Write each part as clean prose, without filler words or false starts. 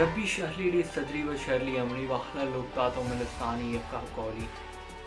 रब्बी इश्रह ली सदरी व यस्सिर ली अमरी वहलुल उक़दतम मिन लिसानी यफ़क़हू क़ौली।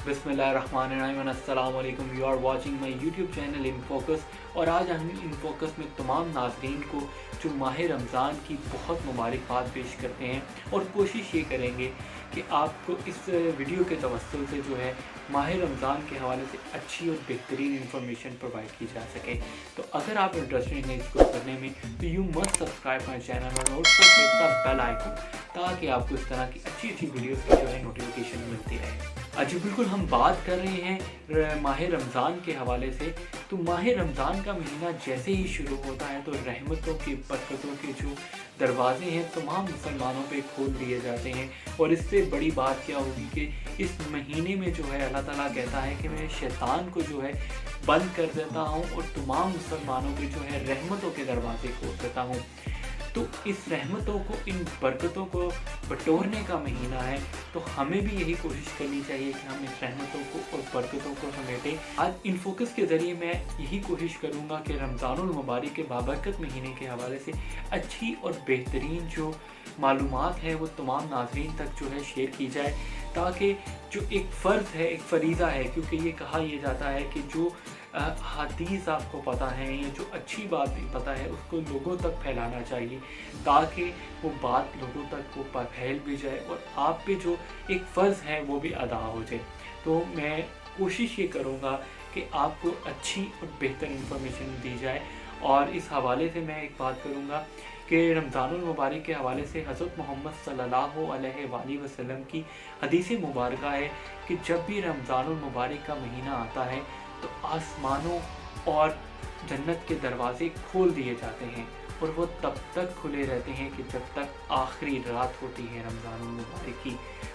बिस्मिल्लाहिर्रहमानिर्रहीम। अस्सलाम वालेकुम। You are watching my YouTube channel in focus. और आज हम इन फोकस में तमाम नाज़रीन को जो माह रमज़ान की बहुत मुबारकबाद पेश करते हैं और कोशिश ये करेंगे कि आपको इस वीडियो के तवस्सुल से जो है माह रमज़ान के हवाले से अच्छी और बेहतरीन इंफॉर्मेशन प्रोवाइड की जा सके। तो अगर आप इंटरेस्टेड हैं इसको करने में तो you must subscribe my channel और also hit the bell icon ताकि आपको इस तरह की अच्छी वीडियोस की जो है नोटिफिकेशन मिलती रहे। जी बिल्कुल, हम बात कर रहे हैं माह रमज़ान के हवाले से। तो माह रमज़ान का महीना जैसे ही शुरू होता है तो रहमतों के बरकतों के जो दरवाजे हैं तमाम मुसलमानों पे खोल दिए जाते हैं। और इससे बड़ी बात क्या होगी कि इस महीने में जो है अल्लाह ताला कहता है कि मैं शैतान को जो है बंद कर देता हूँ और तमाम मुसलमानों के जो है रहमतों के दरवाजे खोल देता हूँ। तो इस रहमतों को, इन बरकतों को बटोरने का महीना है, तो हमें भी यही कोशिश करनी चाहिए कि हम इस रहमतों को और बरकतों को समेटें। आज इन फोकस के ज़रिए मैं यही कोशिश करूँगा कि रमज़ानुल मुबारक के बाबरकत महीने के हवाले से अच्छी और बेहतरीन जो मालूमात है वो तमाम नाज़रीन तक जो है शेयर की जाए, ताकि जो एक फ़र्ज़ है, एक फ़रीज़ा है, क्योंकि ये कहा यह जाता है कि जो हदीस आपको पता है या जो अच्छी बात भी पता है उसको लोगों तक फैलाना चाहिए, ताकि वो बात लोगों तक वो फैल भी जाए और आप पे जो एक फ़र्ज़ है वो भी अदा हो जाए। तो मैं कोशिश ये करूँगा कि आपको अच्छी और बेहतर इंफॉर्मेशन दी जाए। और इस हवाले से मैं एक बात करूँगा कि रमज़ानुल मुबारक के हवाले से हज़रत मोहम्मद सल्लल्लाहु अलैहि वसल्लम की हदीस मुबारक है कि जब भी रमज़ानुल मुबारक का महीना आता है तो आसमानों और जन्नत के दरवाज़े खोल दिए जाते हैं और वो तब तक खुले रहते हैं कि जब तक आखिरी रात होती है रमज़ानुल मुबारक की।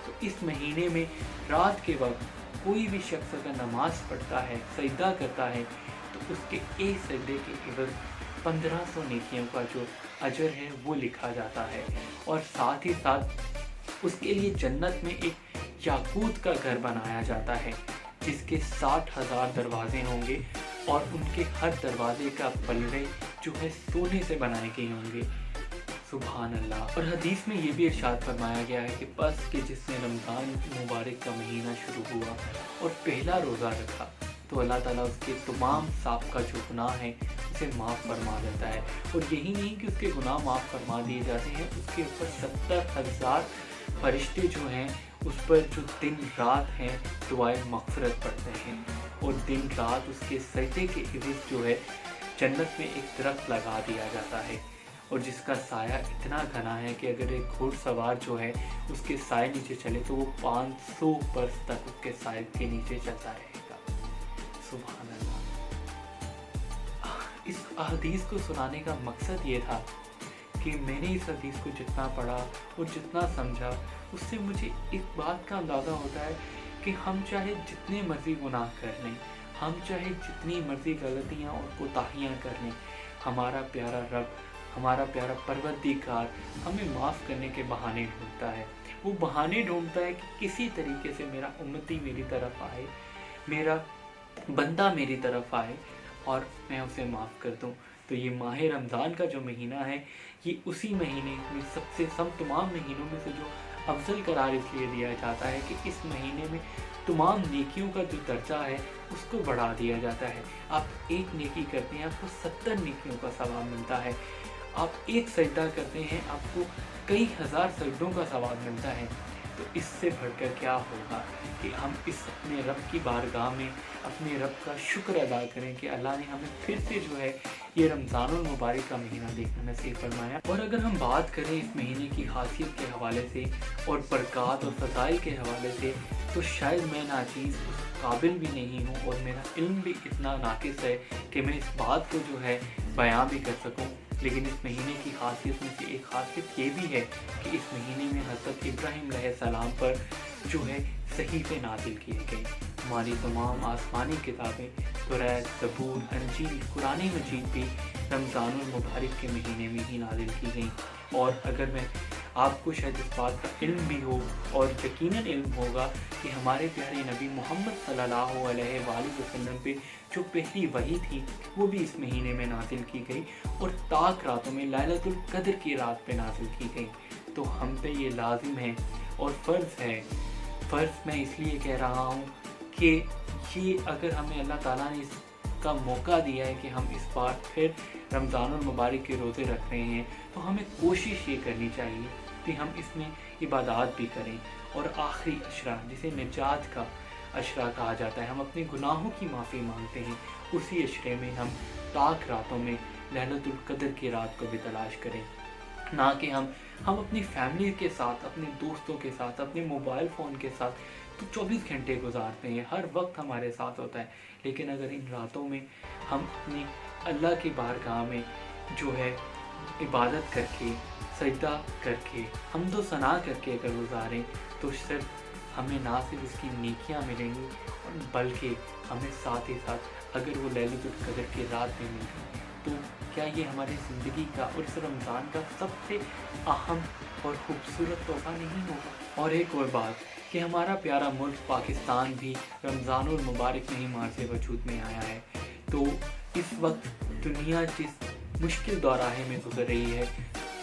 तो इस महीने में रात के वक्त कोई भी शख्स अगर नमाज़ पढ़ता है, सजदा करता है, तो उसके एक सजदे के एवज़ 1500 नेकियों का जो अजर है वो लिखा जाता है। और साथ ही साथ उसके लिए जन्नत में एक याकूत का घर बनाया जाता है जिसके 60,000 दरवाजे होंगे और उनके हर दरवाजे का पल्ले जो है सोने से बनाए गए होंगे। सुभान अल्लाह। और हदीस में ये भी इरशाद फरमाया गया है कि बस कि जिसने रमज़ान मुबारक का महीना शुरू हुआ और पहला रोज़ा रखा तो अल्लाह ताला उसके तमाम साबिक़ा जो गुनाह हैं उसे माफ़ फरमा देता है। और यही नहीं कि उसके गुनाह माफ़ फरमा दिए जाते हैं, उसके ऊपर 70,000 फरिश्ते जो हैं उस पर जो दिन रात हैं दुआए मग़फ़िरत पढ़ते हैं और दिन रात उसके सजदे के एवज़ जो है जन्नत में एक दरख्त लगा दिया जाता है और जिसका साया इतना घना है कि अगर एक घुड़सवार जो है उसके साए नीचे चले तो वो 500 बरस तक उसके साए के नीचे चलता रहेगा। सुभान अल्लाह। इस हदीस को सुनाने का मकसद ये था कि मैंने इस हदीस को जितना पढ़ा और जितना समझा उससे मुझे एक बात का अंदाज़ा होता है कि हम चाहे जितने मर्ज़ी गुनाह कर लें, हम चाहे जितनी मर्ज़ी गलतियाँ और कोताहियाँ कर लें, हमारा प्यारा रब, हमारा प्यारा परवरदिगार हमें माफ़ करने के बहाने ढूंढता है। वो बहाने ढूंढता है कि किसी तरीके से मेरा उम्मती मेरी तरफ आए, मेरा बंदा मेरी तरफ आए और मैं उसे माफ़ कर दूं। तो ये माह रमज़ान का जो महीना है ये उसी महीने में सबसे तमाम महीनों में से जो अफजल करार इसलिए दिया जाता है कि इस महीने में तमाम नेकियों का जो दर्जा है उसको बढ़ा दिया जाता है। आप एक नेकी करते हैं आपको 70 नेकियों का सवाब मिलता है। आप एक सजदा करते हैं आपको कई हज़ार सजदों का सवाब मिलता है। तो इससे बढ़कर क्या होगा कि हम इस अपने रब की बारगाह में अपने रब का शुक्र अदा करें कि अल्लाह ने हमें फिर से जो है ये रमज़ानुल मुबारक का महीना देखना नसीब फरमाया। और अगर हम बात करें इस महीने की खासियत के हवाले से और बरक़ात और फ़ज़ाइल के हवाले से तो शायद मैं नाचीज़ उस काबिल भी नहीं हूँ और मेरा इल्म भी इतना नाक़िस है कि मैं इस बात को जो है बयां भी कर सकूँ। लेकिन इस महीने की खासियत में से एक खासियत ये भी है कि इस महीने में हज़रत इब्राहीम अलैहिस्सलाम पर जो है सहीफ़े नाज़िल किए गए। हमारी तमाम आसमानी किताबें तौरात, ज़बूर, इंजील, कुरान मजीद भी रमज़ानुल मुबारक के महीने में ही नाज़िल की गई। और अगर मैं आपको शायद इस बात का इल्म भी हो और यकीनन इल्म होगा कि हमारे प्यारे नबी मोहम्मद सल्लल्लाहु अलैहि वसल्लम पे जो पहली वही थी वो भी इस महीने में नाजिल की गई और ताक रातों में लैलतुल कद्र की रात पे नाजिल की गई। تو ہم پہ یہ لازم ہے اور فرض ہے. فرض میں اس لیے کہہ رہا ہوں کہ یہ اگر ہمیں اللہ تعالیٰ نے اس کا موقع دیا ہے کہ ہم اس بار پھر رمضان المبارک کے روزے رکھ رہے ہیں، تو ہمیں کوشش یہ کرنی چاہیے کہ ہم اس میں عبادات بھی کریں. اور آخری عشرہ جسے نجات کا عشرہ کہا جاتا ہے، ہم اپنے گناہوں کی معافی مانگتے ہیں، اسی عشرے میں ہم پاک راتوں میں لیلۃ القدر کی رات کو بھی تلاش کریں. نہ کہ ہم اپنی فیملی کے ساتھ، اپنے دوستوں کے ساتھ، اپنے موبائل فون کے ساتھ تو 24 گھنٹے گزارتے ہیں، ہر وقت ہمارے ساتھ ہوتا ہے. لیکن اگر ان راتوں میں ہم اپنی اللہ کی بارگاہ میں جو ہے عبادت کر کے، سجدہ کر کے، حمد و ثنا کر کے اگر گزاریں تو صرف ہمیں نہ صرف اس کی نیکیاں ملیں گی بلکہ ہمیں ساتھ ہی ساتھ اگر وہ لیلۃ القدر کی رات بھی مل گئی تو کیا یہ ہماری زندگی کا اور اس رمضان کا سب سے اہم اور خوبصورت تحفہ نہیں ہوگا؟ اور ایک اور بات کہ ہمارا پیارا ملک پاکستان بھی رمضان المبارک میں ہی مارچ وجود میں آیا ہے. تو اس وقت دنیا جس مشکل دورانِ میں گزر رہی ہے،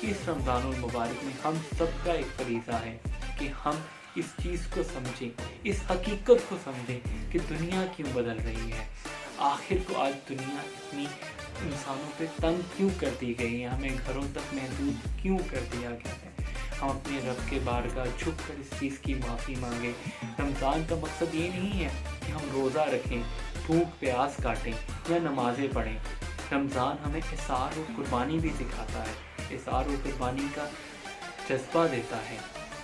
اس رمضان المبارک میں ہم سب کا ایک فریضہ ہے کہ ہم اس چیز کو سمجھیں، اس حقیقت کو سمجھیں کہ دنیا کیوں بدل رہی ہے. آخر کو آج دنیا اتنی انسانوں پہ تنگ کیوں کر دی گئی ہے، ہمیں گھروں تک محدود کیوں کر دیا گیا ہے. ہم اپنے رب کے بارگاہ جھک کر اس چیز کی معافی مانگیں. رمضان کا مقصد یہ نہیں ہے کہ ہم روزہ رکھیں، بھوک پیاس کاٹیں یا نمازیں پڑھیں. رمضان ہمیں احسار اور قربانی بھی سکھاتا ہے، احسار اور قربانی کا جذبہ دیتا ہے.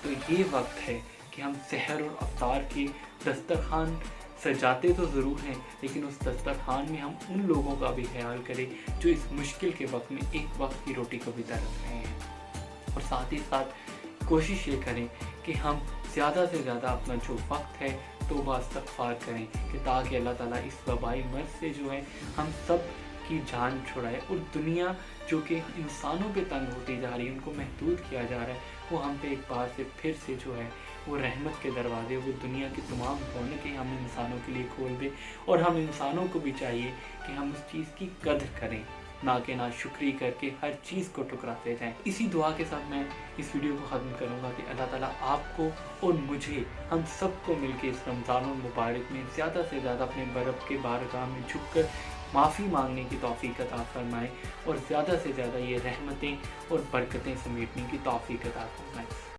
تو یہ وقت ہے کہ ہم سحر اور افطار کی دسترخوان سجاتے تو ضرور ہیں، لیکن اس دسترخوان میں ہم ان لوگوں کا بھی خیال کریں جو اس مشکل کے وقت میں ایک وقت کی روٹی کو بھی ترس رہے ہیں. اور ساتھ ہی ساتھ کوشش یہ کریں کہ ہم زیادہ سے زیادہ اپنا جو وقت ہے توبہ استغفار کریں کہ تاکہ اللہ تعالیٰ اس وبائی مرض سے جو ہے ہم سب کی جان چھڑائے، اور دنیا جو کہ انسانوں پہ تنگ ہوتی جا رہی ہے، ان کو محدود کیا جا رہا ہے، وہ ہم پہ ایک بار سے پھر سے جو ہے وہ رحمت کے دروازے وہ دنیا کے تمام کونے کے ہم انسانوں کے لیے کھول دیں. اور ہم انسانوں کو بھی چاہیے کہ ہم اس چیز کی قدر کریں، نہ کہ ناشکری کر کے ہر چیز کو ٹکراتے جائیں. اسی دعا کے ساتھ میں اس ویڈیو کو ختم کروں گا کہ اللہ تعالیٰ آپ کو اور مجھے، ہم سب کو مل کے اس رمضان المبارک میں زیادہ سے زیادہ اپنے رب کے بارگاہ میں جھک کر معافی مانگنے کی توفیق عطا فرمائے اور زیادہ سے زیادہ یہ رحمتیں اور برکتیں سمیٹنے کی توفیق عطا فرمائے.